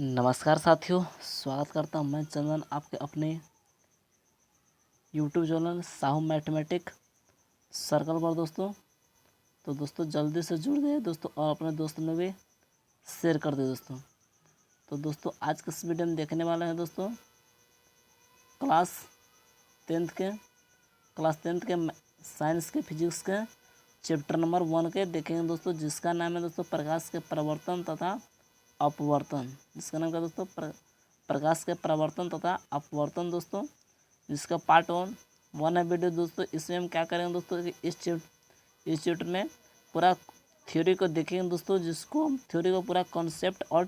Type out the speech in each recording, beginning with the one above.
नमस्कार साथियों, स्वागत करता हूँ मैं चंदन आपके अपने YouTube channel Sahu mathematic circle पर। दोस्तों जल्दी से जुड़ गए दोस्तों और अपने दोस्तों में भी शेयर कर दे दोस्तों। तो दोस्तों आज के इस वीडियो में देखने वाले हैं दोस्तों क्लास टेंथ के साइंस के फिजिक्स के चैप्टर नंबर 1 के देखेंगे दोस्तों, जिसका नाम है दोस्तों प्रकाश के प्रवर्तन तथा अपवर्तन। जिसका नाम क्या दोस्तों प्रकाश के प्रवर्तन तथा अपवर्तन दोस्तों, जिसका पार्ट 1 है वीडियो दोस्तों। इसमें हम क्या करेंगे दोस्तों कि इस चैप्टर में पूरा थ्योरी को देखेंगे दोस्तों, जिसको हम थ्योरी को पूरा कॉन्सेप्ट और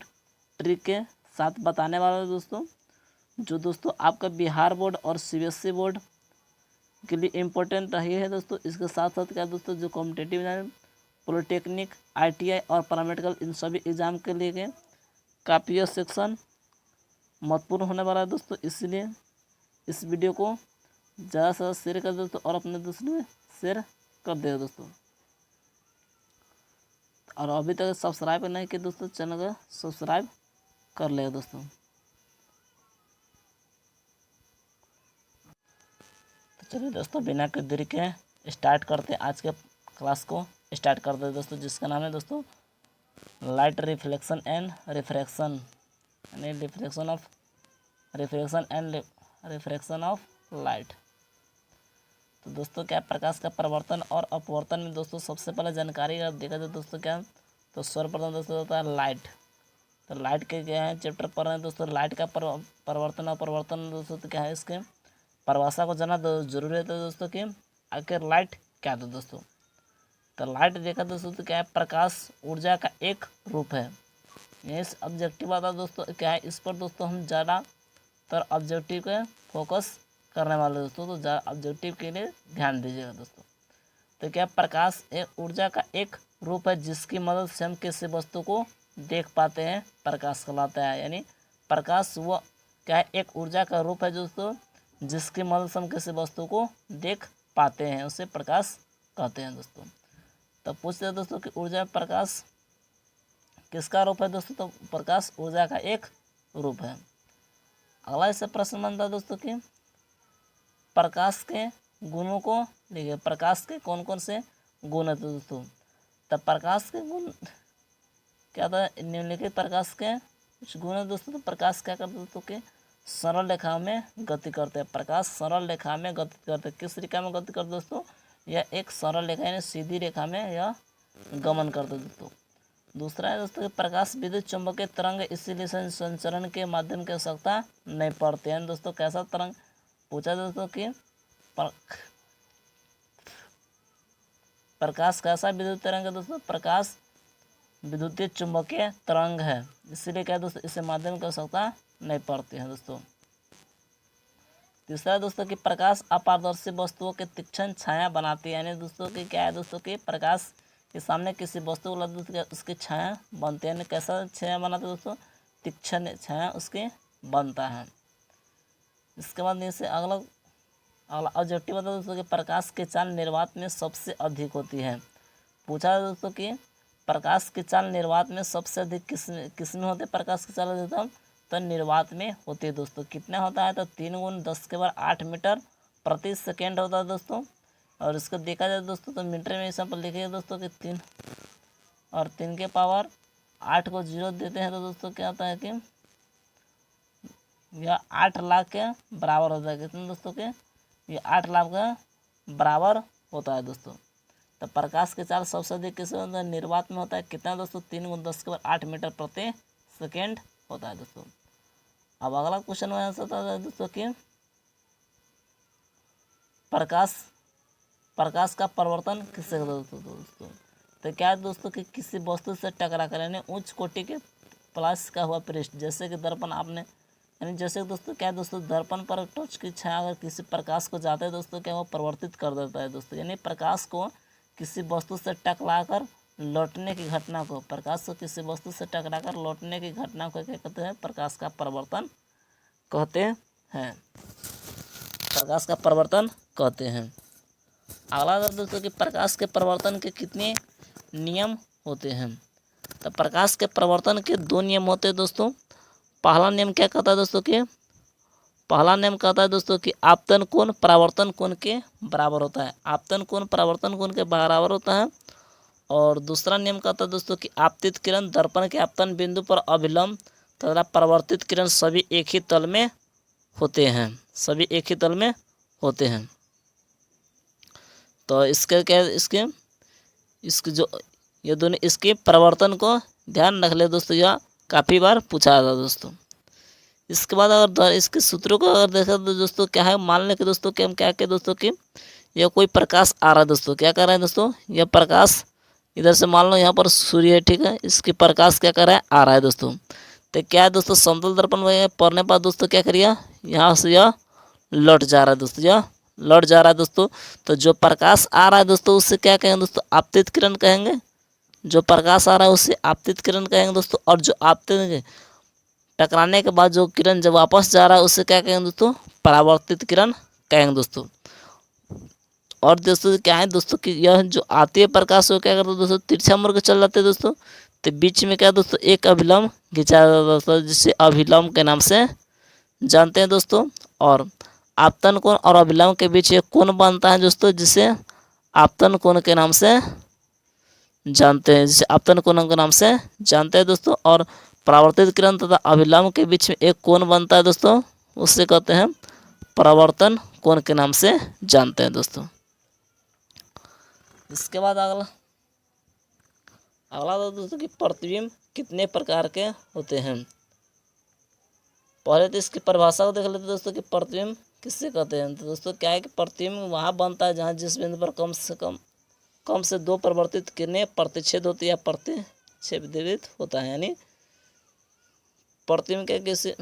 ट्रिक के साथ बताने वाले हैं दोस्तों, जो दोस्तों आपका बिहार बोर्ड और CBSE बोर्ड के लिए इम्पोर्टेंट रही है दोस्तों। इसके साथ साथ क्या दोस्तों जो कॉम्पिटेटिव पॉलिटेक्निक, ITI और पैरामेडिकल इन सभी एग्जाम के लिए काफ़ी यह सेक्शन महत्वपूर्ण होने वाला है दोस्तों। इसलिए इस वीडियो को ज़्यादा से ज़्यादा शेयर कर दे दोस्तों और अपने दोस्तों में शेयर कर दे दोस्तों। और अभी तक सब्सक्राइब नहीं किए दोस्तों, चैनल को सब्सक्राइब कर ले दोस्तों। तो चलिए दोस्तों बिना कोई देरी के स्टार्ट करते आज के क्लास को स्टार्ट करते हैं दोस्तों, जिसका नाम है दोस्तों लाइट रिफ्लेक्शन एंड रिफ्रैक्शन, यानी रिफ्रैक्शन ऑफ लाइट। तो दोस्तों क्या प्रकाश का परिवर्तन और अपवर्तन में दोस्तों सबसे पहले जानकारी अगर देखा जाए दोस्तों क्या, तो सर्वप्रथम दोस्तों होता है लाइट। तो लाइट के क्या है चैप्टर पर है दोस्तों, लाइट का परिवर्तन और परिवर्तन दोस्तों तो क्या है, इसके परिभाषा को जानना जरूरी है दोस्तों कि आखिर लाइट क्या था दोस्तों। तो लाइट देखा दोस्तों तो क्या है, प्रकाश ऊर्जा का एक रूप है। इस ऑब्जेक्टिव आता दोस्तों क्या है, इस पर दोस्तों हम ज़्यादातर ऑब्जेक्टिव के फोकस करने वाले दोस्तों, तो ज़्यादा ऑब्जेक्टिव के लिए ध्यान दीजिएगा दोस्तों। तो क्या प्रकाश एक ऊर्जा का एक रूप है, जिसकी मदद से हम किसी वस्तु को देख पाते हैं, प्रकाश कहलाता है। यानी प्रकाश वो क्या है, एक ऊर्जा का रूप है दोस्तों, जिसकी मदद से हम किसी वस्तु को देख पाते हैं, उसे प्रकाश कहते हैं दोस्तों। तो पूछते हैं दोस्तों कि ऊर्जा प्रकाश किसका रूप है दोस्तों, तो प्रकाश ऊर्जा का एक रूप है। अगला इससे प्रश्न बनता है दोस्तों कि प्रकाश के गुणों को लिखिए। प्रकाश के कौन कौन से गुण है दोस्तों, तब प्रकाश के गुण क्या था, निम्नलिखित प्रकाश के कुछ गुण है दोस्तों। तो प्रकाश क्या करते दोस्तों कि सरल रेखा में गति करते हैं। प्रकाश सरल रेखा में गति करते हैं। किस रेखा में गति करते दोस्तों, यह एक सरल रेखा यानी सीधी रेखा में यह गमन करते दोस्तों। दूसरा है दोस्तों कि प्रकाश विद्युत चुंबकीय तरंग, इसीलिए संचरण के माध्यम की आवश्यकता नहीं पड़ती है दोस्तों। कैसा तरंग पूछा दोस्तों कि प्रकाश कैसा विद्युत तरंग है दोस्तों, प्रकाश विद्युतीय चुंबकीय तरंग है, इसीलिए क्या दोस्तों इसे माध्यम की आवश्यकता नहीं पड़ती है दोस्तों। तीसरा दोस्तों कि प्रकाश अपारदर्शी वस्तुओं के तीक्ष्ण छाया बनाती है। यानी दोस्तों कि क्या है दोस्तों कि प्रकाश के सामने किसी वस्तु को लगा उसकी छाया बनती है। यानी कैसा छाया बनाते है दोस्तों, तीक्ष्ण छाया उसके बनता है। इसके बाद जैसे अगला ऑब्जेक्टिव होता है दोस्तों कि प्रकाश की चाल निर्वात में सबसे अधिक होती है। पूछा दोस्तों कि प्रकाश की चाल निर्वात में सबसे अधिक किसमें होती है, प्रकाश की चाल देता तो निर्वात में होती है दोस्तों। कितना होता है, तो 3 × 10⁸ मीटर प्रति सेकेंड होता है दोस्तों। और इसको देखा जाए दोस्तों तो मीटर में यहाँ पर लिखिए दोस्तों कि 3 और 3 के पावर 8 को 0 देते हैं तो दोस्तों क्या होता है कि यह 8 लाख के बराबर होता है। कितने दोस्तों के, ये 8 लाख के बराबर होता है दोस्तों। तो प्रकाश की चाल सबसे अधिक किस निर्वात में होता है। कितना दोस्तों, 3 × 10⁸ मीटर प्रति सेकेंड होता है दोस्तों। अब अगला क्वेश्चन होता है दोस्तों कि प्रकाश का परिवर्तन किससे होता है दोस्तों। तो क्या है दोस्तों कि किसी वस्तु से टकरा कर, यानी उच्च कोटि के प्लस का हुआ पृष्ठ, जैसे कि दर्पण आपने, यानी जैसे दोस्तों क्या है दोस्तों दर्पण पर टॉर्च की छाया अगर किसी प्रकाश को जाता है दोस्तों क्या वो परिवर्तित कर देता है दोस्तों। यानी प्रकाश को किसी वस्तु से टकरा कर लौटने की घटना को, प्रकाश को किसी वस्तु से टकरा कर लौटने की घटना को क्या कहते हैं, प्रकाश का परिवर्तन कहते हैं। प्रकाश का परिवर्तन कहते हैं। अगला दोस्तों कि प्रकाश के परिवर्तन के कितने नियम होते हैं। तो प्रकाश के परिवर्तन के 2 नियम होते हैं दोस्तों। पहला नियम क्या कहता है दोस्तों कि पहला नियम कहता है दोस्तों कि आपतन कोण परावर्तन कोण के बराबर होता है। आपतन कोण परावर्तन कोण के बराबर होता है। और दूसरा नियम कहता है दोस्तों कि आपतित किरण दर्पण के आपतन बिंदु पर अभिलंब तथा परावर्तित किरण सभी एक ही तल में होते हैं। सभी एक ही तल में होते हैं। तो इसके क्या इसके जो ये दोनों इसके परिवर्तन को ध्यान रख ले दोस्तों, यह काफ़ी बार पूछा जाता है दोस्तों। इसके बाद अगर इसके सूत्रों को अगर देखा तो दोस्तों क्या है, मान लें कि दोस्तों कि हम क्या कहें दोस्तों कि यह कोई प्रकाश आ रहा है दोस्तों, क्या कर रहे हैं दोस्तों, यह प्रकाश इधर से मान लो यहाँ पर सूर्य है, ठीक है, इसकी प्रकाश क्या कर रहा है, आ रहा है दोस्तों। तो क्या है दोस्तों, समतल दर्पण में पढ़ने पर दोस्तों क्या करिए, यहाँ से यह लौट जा रहा है दोस्तों, यह लौट जा रहा है दोस्तों। तो जो प्रकाश आ रहा है दोस्तों उससे क्या कहेंगे दोस्तों, आपतित किरण कहेंगे। जो प्रकाश आ रहा है उससे आपतित किरण कहेंगे दोस्तों। और जो आपतित टकराने के बाद जो किरण जब वापस जा रहा है उससे क्या कहेंगे दोस्तों, परावर्तित किरण कहेंगे दोस्तों। और दोस्तों क्या है दोस्तों कि यह जो आती है प्रकाश वो क्या करते हैं दोस्तों, तिरछा मुड़ के चल जाते हैं दोस्तों। तो बीच में क्या दोस्तों एक अभिलंब खिंचा जाता है दोस्तों, जिसे अभिलंब के नाम से जानते हैं दोस्तों। और आपतन कोण और अभिलंब के बीच एक कोण बनता है दोस्तों, जिसे आपतन कोण के नाम से जानते हैं, जिसे आपतन कोण के नाम से जानते हैं दोस्तों। और परावर्तित किरण तथा अभिलंब के बीच में एक कोण बनता है दोस्तों, उससे कहते हैं परावर्तन कोण के नाम से जानते हैं दोस्तों। इसके बाद अगला दोस्तों कि प्रतिबिंब कितने प्रकार के होते हैं। पहले तो इसकी परिभाषा को देख लेते हैं दोस्तों कि प्रतिबिंब किससे कहते हैं। तो दोस्तों क्या है कि प्रतिबिंब वहाँ बनता है जहाँ जिस बिंदु पर कम से दो परिवर्तित किरणें प्रतिच्छेद होती है या प्रतिच्छेदित होता है। यानी प्रतिबिंब क्या किसी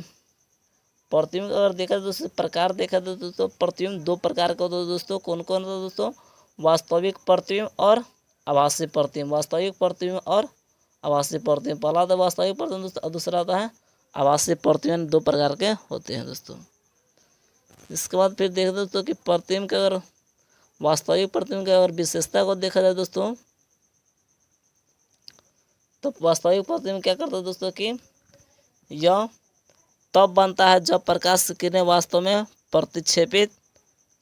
प्रतिबिंब अगर देखा तो दोस्तों प्रकार देखा तो दोस्तों प्रतिबिंब दो प्रकार का होता है दोस्तों। कौन कौन होता है दोस्तों, वास्तविक प्रतिबिंब और आभासी प्रतिबिंब। वास्तविक प्रतिबिंब और आभासी प्रतिबिंब, पहला था वास्तविक प्रतिबिंब दोस्तों और दूसरा आता है आभासी प्रतिबिंब। दो प्रकार के होते हैं दोस्तों। इसके बाद फिर देखते दोस्तों कि प्रतिबिंब के अगर वास्तविक प्रतिबिंब की अगर विशेषता को देखा जाए दोस्तों, तो वास्तविक प्रतिबिंब क्या करता है दोस्तों कि यह तब बनता है जब प्रकाश की किरणें वास्तव में प्रतिक्षेपित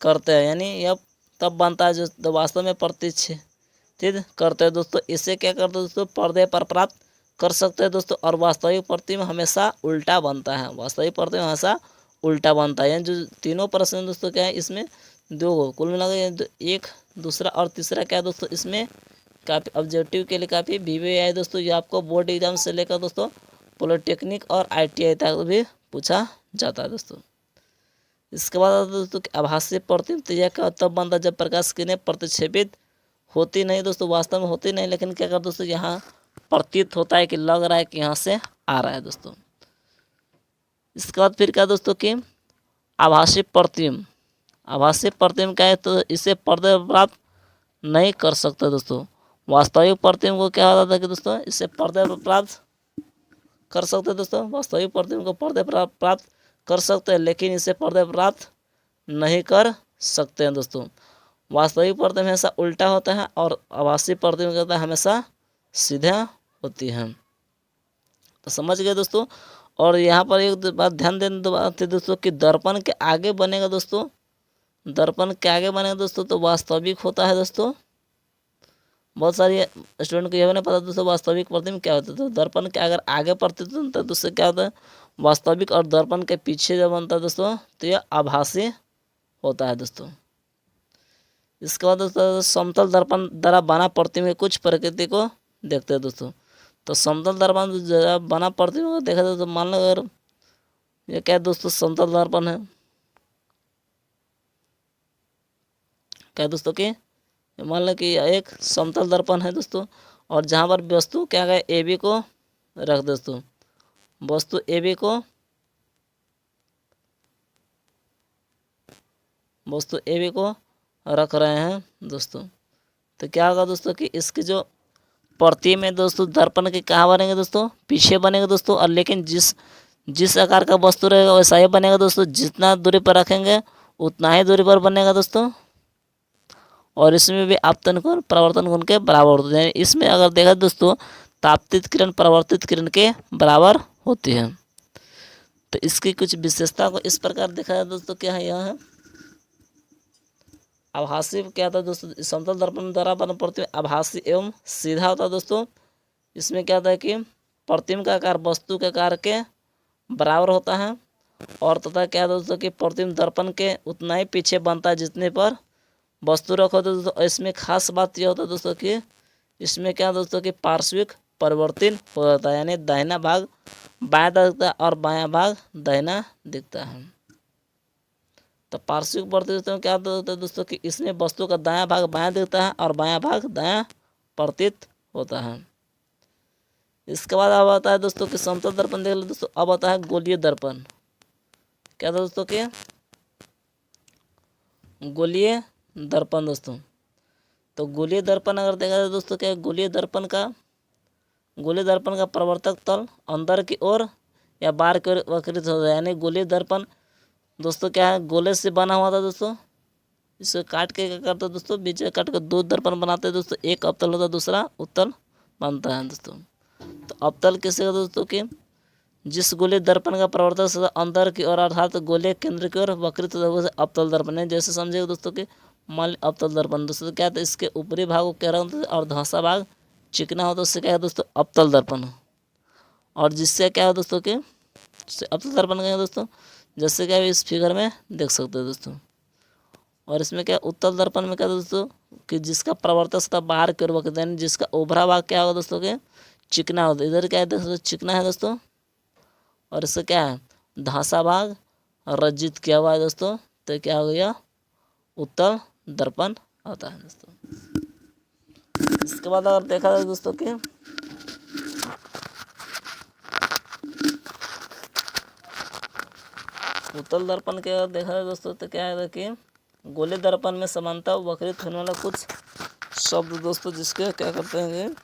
करते हैं। यानी यह तब बनता है जो वास्तव में प्रतिच्छेदित करते हैं दोस्तों। इसे क्या करते हैं दोस्तों, पर्दे पर प्राप्त कर सकते हैं दोस्तों। और वास्तविक प्रतिबिंब हमेशा उल्टा बनता है। वास्तविक प्रतिबिंब हमेशा उल्टा बनता है। यानी जो तीनों प्रश्न दोस्तों क्या है, इसमें दो कुल मिलाकर एक दूसरा और तीसरा क्या है दोस्तों, इसमें काफ़ी ऑब्जेक्टिव के लिए काफ़ी वीवीआई दोस्तों। ये आपको बोर्ड एग्जाम से लेकर दोस्तों पॉलिटेक्निक और ITI तक भी पूछा जाता है दोस्तों। इसके बाद दोस्तों आभासी प्रतिबिंब तो यह तब बनता है जब प्रकाश किरणें प्रतिक्षेपित होती नहीं दोस्तों, वास्तव में होती नहीं, लेकिन क्या कर दोस्तों यहाँ प्रतीत होता है कि लग रहा है कि यहाँ से आ रहा है दोस्तों। इसके बाद फिर क्या दोस्तों कि आभासी प्रतिबिंब। आभासी प्रतिबिंब क्या है, तो इसे पर्दे प्राप्त नहीं कर सकते दोस्तों। वास्तविक प्रतिबिंब को क्या होता है कि दोस्तों इसे पर्दे प्राप्त कर सकते हैं दोस्तों। वास्तविक प्रतिबिंब को पर्दे प्राप्त कर सकते हैं, लेकिन इसे पर्दे प्राप्त नहीं कर सकते हैं दोस्तों। वास्तविक प्रतिबिंब हमेशा उल्टा होता है और आभासी प्रतिबिंब क्या होता है, हमेशा सीधा होती है। तो समझ गए दोस्तों। और यहाँ पर एक बात ध्यान देने बात है दोस्तों कि दर्पण के आगे बनेगा दोस्तों, दर्पण के आगे बनेगा दोस्तों तो वास्तविक होता है दोस्तों। बहुत सारी स्टूडेंट को यह नहीं पता दोस्तों वास्तविक प्रतिबिंब क्या होता है। तो दर्पण के अगर आगे प्रतिबिंब बनता है तो उससे क्या होता है वास्तविक, और दर्पण के पीछे जब बनता है दोस्तों तो यह आभासी होता है दोस्तों। इसके बाद दोस्तों समतल दर्पण द्वारा बना प्रतिबिंब की कुछ प्रकृति को देखते हैं दोस्तों। तो समतल दर्पण द्वारा बना प्रतिबिंब को देखा जाए तो मान लो अगर ये क्या है दोस्तों, समतल दर्पण है, क्या है दोस्तों कि मान लो कि एक समतल दर्पण है दोस्तों। और जहाँ पर वस्तु क्या है AB को रख दोस्तों, वस्तु AB को रख रहे हैं दोस्तों। तो क्या होगा दोस्तों कि इसकी जो प्रतिबिंब में दोस्तों दर्पण के कहाँ बनेंगे दोस्तों, पीछे बनेंगे दोस्तों। और लेकिन जिस आकार का वस्तु रहेगा वैसा ही बनेगा दोस्तों। जितना दूरी पर रखेंगे उतना ही दूरी पर बनेगा दोस्तों। और इसमें भी आपतन कोण परावर्तन कोण के बराबर होते हैं। इसमें अगर देखा दोस्तों तो आपतित किरण परावर्तित किरण के बराबर होती है। तो इसकी कुछ विशेषता को इस प्रकार देखा जाए दोस्तों, क्या है, यह है आभासी। क्या था दोस्तों, समतल दर्पण द्वारा बना प्रतिबिंब आभासी एवं सीधा होता है दोस्तों। इसमें क्या होता है कि प्रतिबिंब का आकार वस्तु के आकार के बराबर होता है, और तथा क्या है दोस्तों कि प्रतिबिंब दर्पण के उतना ही पीछे बनता है जितने पर वस्तु रखो। तो दोस्तों इसमें खास बात यह होता है दोस्तों कि इसमें क्या दोस्तों कि पार्श्विक परिवर्तन हो जाता है, यानी दाहिना भाग बायां दिखता है और बायां भाग दाहिना दिखता है। तो पार्श्विक परिवर्तन में क्या होता है दोस्तों कि इसमें वस्तु का दायां भाग बायां दिखता है और बायां भाग दायां प्रतीत होता है। इसके बाद अब आता है दोस्तों कि समतल दर्पण देख लो दोस्तों। अब आता है गोलीय दर्पण। क्या था दोस्तों कि गोलीय दर्पण दोस्तों। तो गोलीय दर्पण अगर देखा जाए दोस्तों, क्या गोलीय दर्पण का प्रवर्तक तल अंदर की ओर या बाहर की ओर वक्रित हो जाए, यानी गोलीय दर्पण दोस्तों क्या है, गोले से बना हुआ था दोस्तों। इसे काट के क्या करते हैं दोस्तों, बीच में काट के दो दर्पण बनाते हैं दोस्तों, एक अवतल होता है दूसरा उत्तल बनता है दोस्तों। तो अवतल किसे कहते हैं दोस्तों कि जिस गोलीय दर्पण का प्रवर्तक सदा अंदर की ओर अर्थात गोलीय केंद्र की ओर वक्रित होता है अवतल दर्पण है। जैसे समझिएगा दोस्तों कि मान अवतल दर्पण दोस्तों क्या था, इसके ऊपरी भाग को कह रहा हूँ और धंसा भाग चिकना हो तो उससे क्या है दोस्तों अवतल दर्पण। और जिससे क्या है दोस्तों कि अवतल दर्पण क्या है दोस्तों, जैसे क्या इस फिगर में देख सकते हो दोस्तों। और इसमें क्या उत्तल दर्पण में क्या दोस्तों कि जिसका प्रवर्तक सतह बाहर की ओर वक्रित है, जिसका उभरा भाग क्या होगा दोस्तों के चिकना होता है। इधर क्या है दोस्तों चिकना है दोस्तों, और इससे क्या है धांसा भाग रजित किया हुआ है दोस्तों। तो क्या हो गया उत्तल दर्पण आता है दोस्तों। इसके बाद अगर देखा जाए दोस्तों कि उत्तल दर्पण के अगर देखा जाए दोस्तों, तो क्या है कि गोलीय दर्पण में समानता वक्रित होने वाला कुछ शब्द दोस्तों, जिसके क्या करते हैं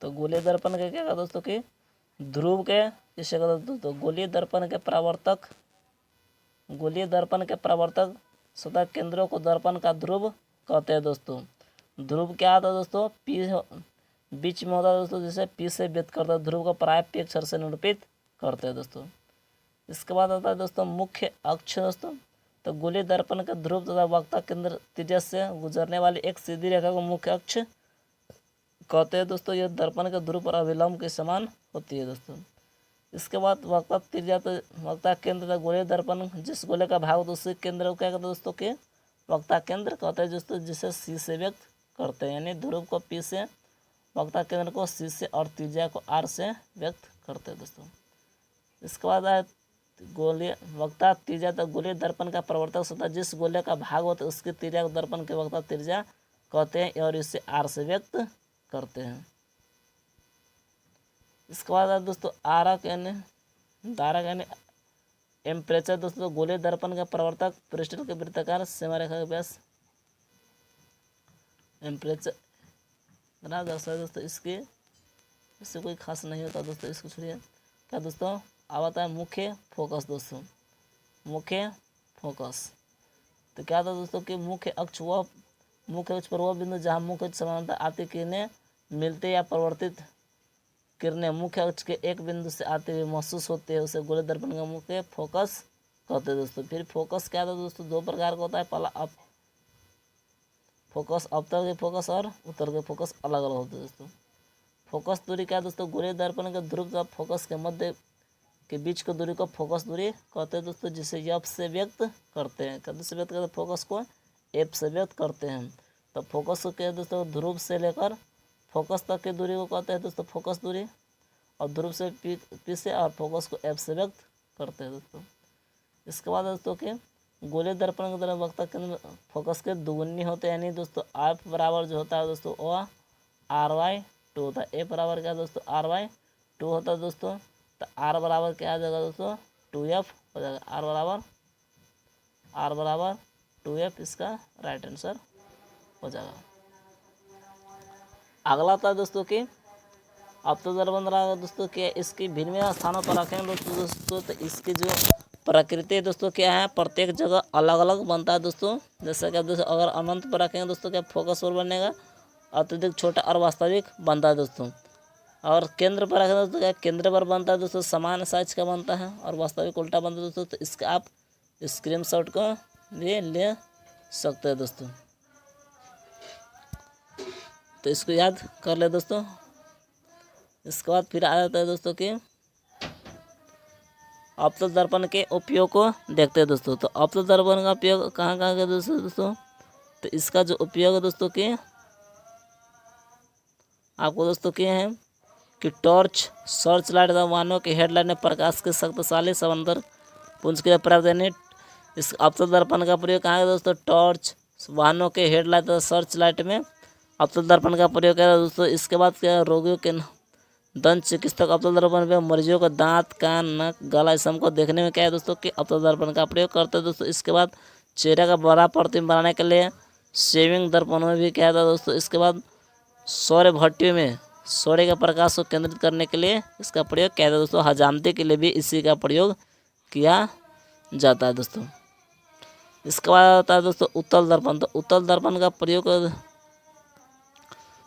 तो गोलीय दर्पण के क्या दोस्तों कि ध्रुव के जिसे दोस्तों गोलीय दर्पण के प्रवर्तक सतह केंद्रों को दर्पण का ध्रुव कहते हैं दोस्तों। ध्रुव क्या आता है दोस्तों, पी बीच में होता है दोस्तों, जिसे पी से व्यक्त करता है। ध्रुव को प्राय पी अक्षर से निरूपित करते हैं दोस्तों। इसके बाद आता है दोस्तों मुख्य अक्ष दोस्तों। तो गोलीय दर्पण का ध्रुव तथा वक्ता केंद्र त्रिज्या से गुजरने वाली एक सीधी रेखा को मुख्य अक्ष कहते हैं दोस्तों। यह दर्पण के ध्रुव पर अभिलंब के समान होती है दोस्तों। इसके बाद वक्ता त्रिज्या तो वक्ता केंद्र तथा गोलीय दर्पण जिस गोले का भाग होता है उसी केंद्र को क्या कहते हैं दोस्तों के वक्ता केंद्र कहते हैं दोस्तों, जिसे सी से व्यक्त करते हैं। यानी ध्रुव को पी से, वक्ता केंद्र को सी से और त्रिज्या को आर से व्यक्त करते हैं दोस्तों। इसके बाद आए गोलीय वक्ता त्रिज्या तो गोलीय दर्पण का प्रवर्तक सतह जिस गोले का भाग होता है उसकी त्रिज्या को दर्पण के वक्ता त्रिज्या कहते हैं और इसे आर से व्यक्त करते हैं। इसके बाद दोस्तों आरक यानी दारक यानी एम्परेचर दोस्तों। गोलीय दर्पण का प्रवर्तक पृष्ठतल के वृत्ताकार सीमा रेखा के व्यास एम्परेचर बना दोस्तों। इससे कोई खास नहीं होता दोस्तों, इसको छोड़िए। क्या दोस्तों अब आता है मुख्य फोकस दोस्तों। मुख्य फोकस तो क्या था दोस्तों कि मुख्य अक्ष पर वह बिंदु जहाँ मुख्य समानांतर आती किरणें मिलते या परिवर्तित किरणें मुख्य अक्ष के एक बिंदु से आते हुए महसूस होते हैं, उसे गोलीय दर्पण का मुख्य फोकस कहते हैं दोस्तों। फिर फोकस क्या था दोस्तों, दो प्रकार का होता है। पहला फोकस अवतल के फोकस और उत्तल के फोकस अलग अलग होते हैं दोस्तों। फोकस दूरी क्या दोस्तों, गोलीय दर्पण के ध्रुव तथा फोकस के मध्य के बीच की दूरी को फोकस दूरी कहते हैं दोस्तों, जिसे एफ से व्यक्त करते हैं। कैसे से व्यक्त करते हैं, फोकस को एफ से व्यक्त करते हैं। तो फोकस को क्या है दोस्तों, ध्रुव से लेकर फोकस तक की दूरी को कहते हैं दोस्तों फोकस दूरी, और ध्रुव से पी से और फोकस को एफ से व्यक्त करते हैं दोस्तों। इसके बाद दोस्तों के गोलीय दर्पण की तरफ वक्ता केंद्र फोकस के दुगुनी होते हैं, यानी दोस्तों एफ बराबर जो होता है दोस्तों वो RY2 होता है। ए बराबर क्या दोस्तों RY2 होता है दोस्तों। तो आर बराबर क्या आ जाएगा दोस्तों 2F हो जाएगा। आर बराबर 2F इसका राइट आंसर हो जाएगा। अगला था दोस्तों कि अब तो दर्पण रहा दोस्तों कि इसकी भिन्न स्थानों पर रखेंगे दोस्तों। तो इसकी जो प्रकृति दोस्तों क्या है, प्रत्येक जगह अलग अलग बनता है दोस्तों। जैसे कि दोस्तों अगर अनंत पर रखेंगे दोस्तों क्या फोकस और बनेगा, अत्यधिक छोटा और वास्तविक बनता है दोस्तों। और केंद्र पर रखेंगे दोस्तों क्या केंद्र पर बनता है दोस्तों, समान साइज का बनता है और वास्तविक उल्टा बनता है दोस्तों। तो इसका आप स्क्रीनशॉट को भी ले सकते हैं दोस्तों। तो इसको याद कर ले दोस्तों। इसके बाद फिर आ जाता है दोस्तों कि अवतल दर्पण के उपयोग को देखते हैं दोस्तों। तो अवतल दर्पण का उपयोग कहाँ कहाँ का दोस्तों। तो इसका जो उपयोग है दोस्तों कि आपको दोस्तों क्या है कि टॉर्च, सर्च लाइट तथा वाहनों के हेडलाइट में प्रकाश के शक्तिशाली समंदर पुंज के प्राप्त यानी इस अवतल दर्पण का प्रयोग कहाँ है दोस्तों, टॉर्च, वाहनों के हेडलाइट तथा सर्च लाइट में अवतल दर्पण का प्रयोग किया दोस्तों। इसके बाद क्या रोगियों के दंत चिकित्सक अवतल दर्पण में मरीजों का दांत, कान, नाक, गला इस सबको देखने में क्या है दोस्तों कि अवतल दर्पण का प्रयोग करते हैं दोस्तों। इसके बाद चेहरे का बड़ा प्रतिबिंब बनाने के लिए शेविंग दर्पणों में भी क्या था दोस्तों। इसके बाद सौर भट्टियों में सूर्य के प्रकाश को केंद्रित करने के लिए इसका प्रयोग किया जाता है दोस्तों। हजामती के लिए भी इसी का प्रयोग किया जाता है दोस्तों। इसके बाद आता है दोस्तों उत्तल दर्पण। तो उत्तल दर्पण का प्रयोग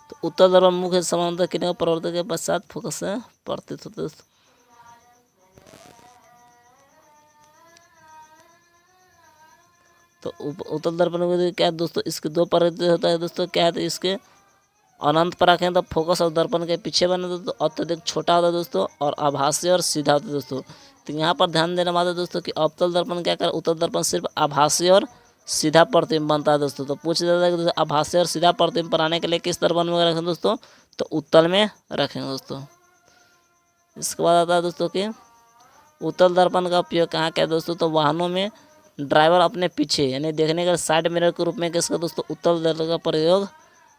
तो उत्तल दर्पण मुख्य समानांतर किरणों प्रवर्तक के पश्चात फोकस से प्रतीत होते दोस्तों। तो उत्तल दर्पण में क्या दोस्तों, इसके दो प्रकृति होता है दोस्तों। क्या है तो इसके अनंत पर रखें तो फोकस और दर्पण के पीछे बने दोस्तों अत्यधिक छोटा होता है दोस्तों और आभासी और सीधा होता है दोस्तों। तो यहाँ पर ध्यान देना बात है दोस्तों कि अवतल दर्पण क्या कर, उत्तल दर्पण सिर्फ आभासी और सीधा प्रतिबिंब बनता है दोस्तों। तो पूछ जाता है कि दोस्तों आभासी और सीधा प्रतिबिंब बनाने के लिए किस दर्पण में रखें दोस्तों, तो उत्तल में रखेंगे दोस्तों। इसके बाद आता है दोस्तों कि उत्तल दर्पण का उपयोग कहाँ क्या है दोस्तों, तो वाहनों में ड्राइवर अपने पीछे यानी देखने का साइड मिरर के रूप में किसका दोस्तों उत्तल दर्पण का प्रयोग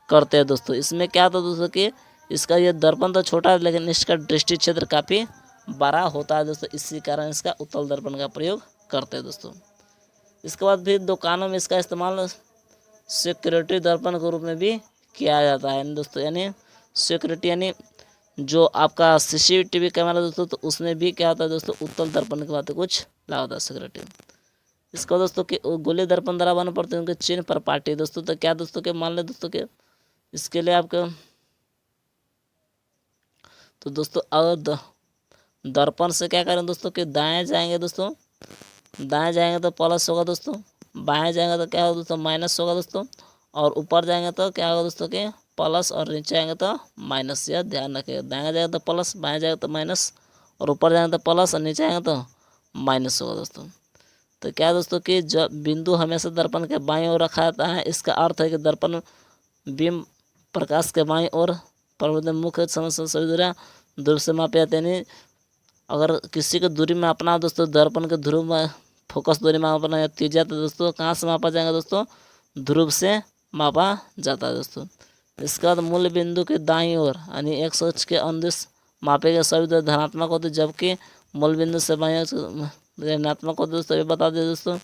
करते हैं दोस्तों। इसमें क्या होता है दोस्तों कि इसका ये दर्पण तो छोटा है लेकिन इसका दृष्टि क्षेत्र काफ़ी बड़ा होता है दोस्तों, इसी कारण इसका उत्तल दर्पण का प्रयोग करते हैं दोस्तों। इसके बाद भी दुकानों में इसका इस्तेमाल सिक्योरिटी दर्पण के रूप में भी किया जाता है दोस्तों। यानी सिक्योरिटी यानी जो आपका CCTV कैमरा दोस्तों, तो उसमें भी क्या होता है दोस्तों उत्तल दर्पण के बाद कुछ लगा होता है सिक्योरिटी। इसका दोस्तों कि गोली दर्पण द्वारा बना पड़ते हैं उनके चिन्ह पर पार्टी दोस्तों। तो क्या दोस्तों के मान लें दोस्तों के इसके लिए आपका तो दोस्तों अगर दर्पण से क्या करें दोस्तों कि दाएं जाएंगे दोस्तों, दाएं जाएंगे तो प्लस होगा दोस्तों, बाएं जाएंगे तो क्या होगा दोस्तों माइनस होगा दोस्तों, और ऊपर जाएंगे तो क्या होगा दोस्तों कि प्लस और नीचे आएंगे तो माइनस। यह ध्यान रखिएगा, दाएं जाएगा तो प्लस, बाएं जाएगा तो माइनस, और ऊपर जाएंगे तो प्लस और नीचे आएंगे तो माइनस होगा दोस्तों। तो क्या दोस्तों कि जब बिंदु हमेशा दर्पण के बाईं ओर रखा जाता है, इसका अर्थ है कि दर्पण बिंब प्रकाश के बाईं ओर प्रवर्तन मुख्य समस्या सभी दूर से मापे जाते हैं। अगर किसी को दूरी में अपना दोस्तों दर्पण के ध्रुव में फोकस दूरी में अपना त्रिज्या तो दोस्तों कहाँ से मापा जाएगा दोस्तों, ध्रुव से मापा जाता है दोस्तों। इसके बाद मूल बिंदु के दाईं ओर यानी एक्स अक्ष के अनुदिश मापे गए सभी धनात्मक होते, जबकि मूल बिंदु से बाईं ऋणात्मक होते दोस्तों, ये बता दें दोस्तों।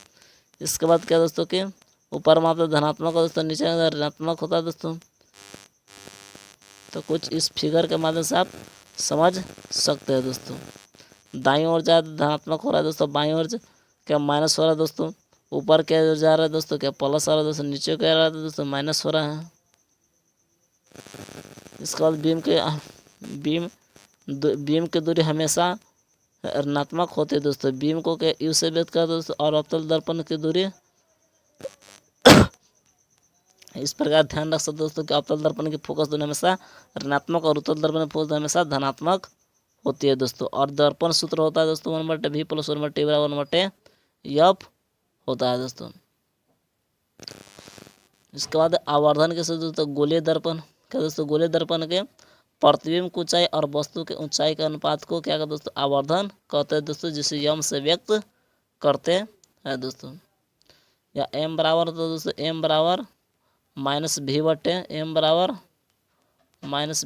इसके बाद क्या दोस्तों कि ऊपर मापते धनात्मक होता है दोस्तों, नीचे ऋणात्मक होता है दोस्तों। तो कुछ इस फिगर के माध्यम से आप समझ सकते हैं दोस्तों। दाईं ओर जा धनात्मक हो रहा है दोस्तों, बाईं ओर क्या माइनस हो रहा है दोस्तों, ऊपर क्या जा रहा है दोस्तों क्या प्लस आ रहा है दोस्तों, नीचे क्या रहा है दोस्तों माइनस हो रहा है। इसके बाद बीम की दूरी हमेशा ऋणात्मक होती है दोस्तों। बीम को क्या यू से व्यक्त करते दोस्तों, और अवतल दर्पण की दूरी इस प्रकार ध्यान रख सकते दोस्तों कि अवतल दर्पण की फोकस दूरी हमेशा ऋणात्मक और उत्तल दर्पण की फोकस हमेशा धनात्मक होती है दोस्तों। और दर्पण सूत्र होता है दोस्तों 1/v + 1/t = 1/f होता है दोस्तों। इसके बाद आवर्धन के साथ दोस्तों गोलीय दर्पण क्या दोस्तों, गोलीय दर्पण के प्रतिबिंब की ऊंचाई और वस्तु के ऊंचाई के अनुपात को क्या कहते दोस्तों आवर्धन कहते हैं दोस्तों, जिसे यम से व्यक्त करते हैं दोस्तों। या m बराबर तो दोस्तों m बराबर -v/, m बराबर -v/u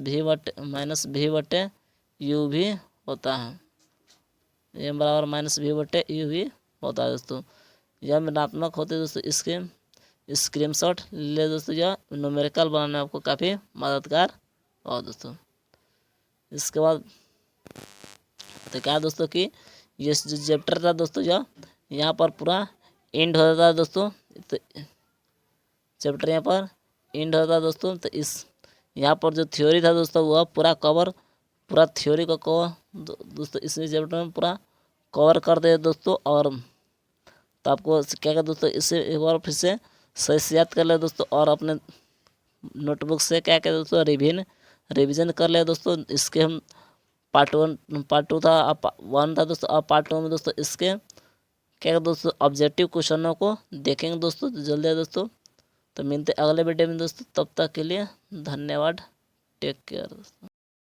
भी होता है, m बराबर -v/u भी होता है दोस्तों। यह ऋणात्मक होते हैं दोस्तों, इसके स्क्रीनशॉट ले दोस्तों, यह न्यूमेरिकल बनाने में आपको काफ़ी मददगार हो दोस्तों। इसके बाद तो क्या दोस्तों कि ये जो चैप्टर था दोस्तों यहाँ पर पूरा एंड हो जाता है दोस्तों। तो चैप्टर यहाँ पर एंड होता है दोस्तों। तो इस यहाँ पर जो थ्योरी था दोस्तों वह पूरा थ्योरी को कवर दोस्तों इस चैप्टर में पूरा कवर कर दे दोस्तों। और तो आपको क्या क्या दोस्तों इसे एक बार फिर से सही से याद कर ले दोस्तों, और अपने नोटबुक से क्या क्या दोस्तों रिवीजन कर ले दोस्तों। इसके हम पार्ट टू था, वन था दोस्तों, अब पार्ट टू में दोस्तों इसके क्या दोस्तों ऑब्जेक्टिव क्वेश्चनों को देखेंगे दोस्तों। तो जल्दी है दोस्तों, तो मिलते अगले वीडियो में दोस्तों, तब तक के लिए धन्यवाद, टेक केयर दोस्तों।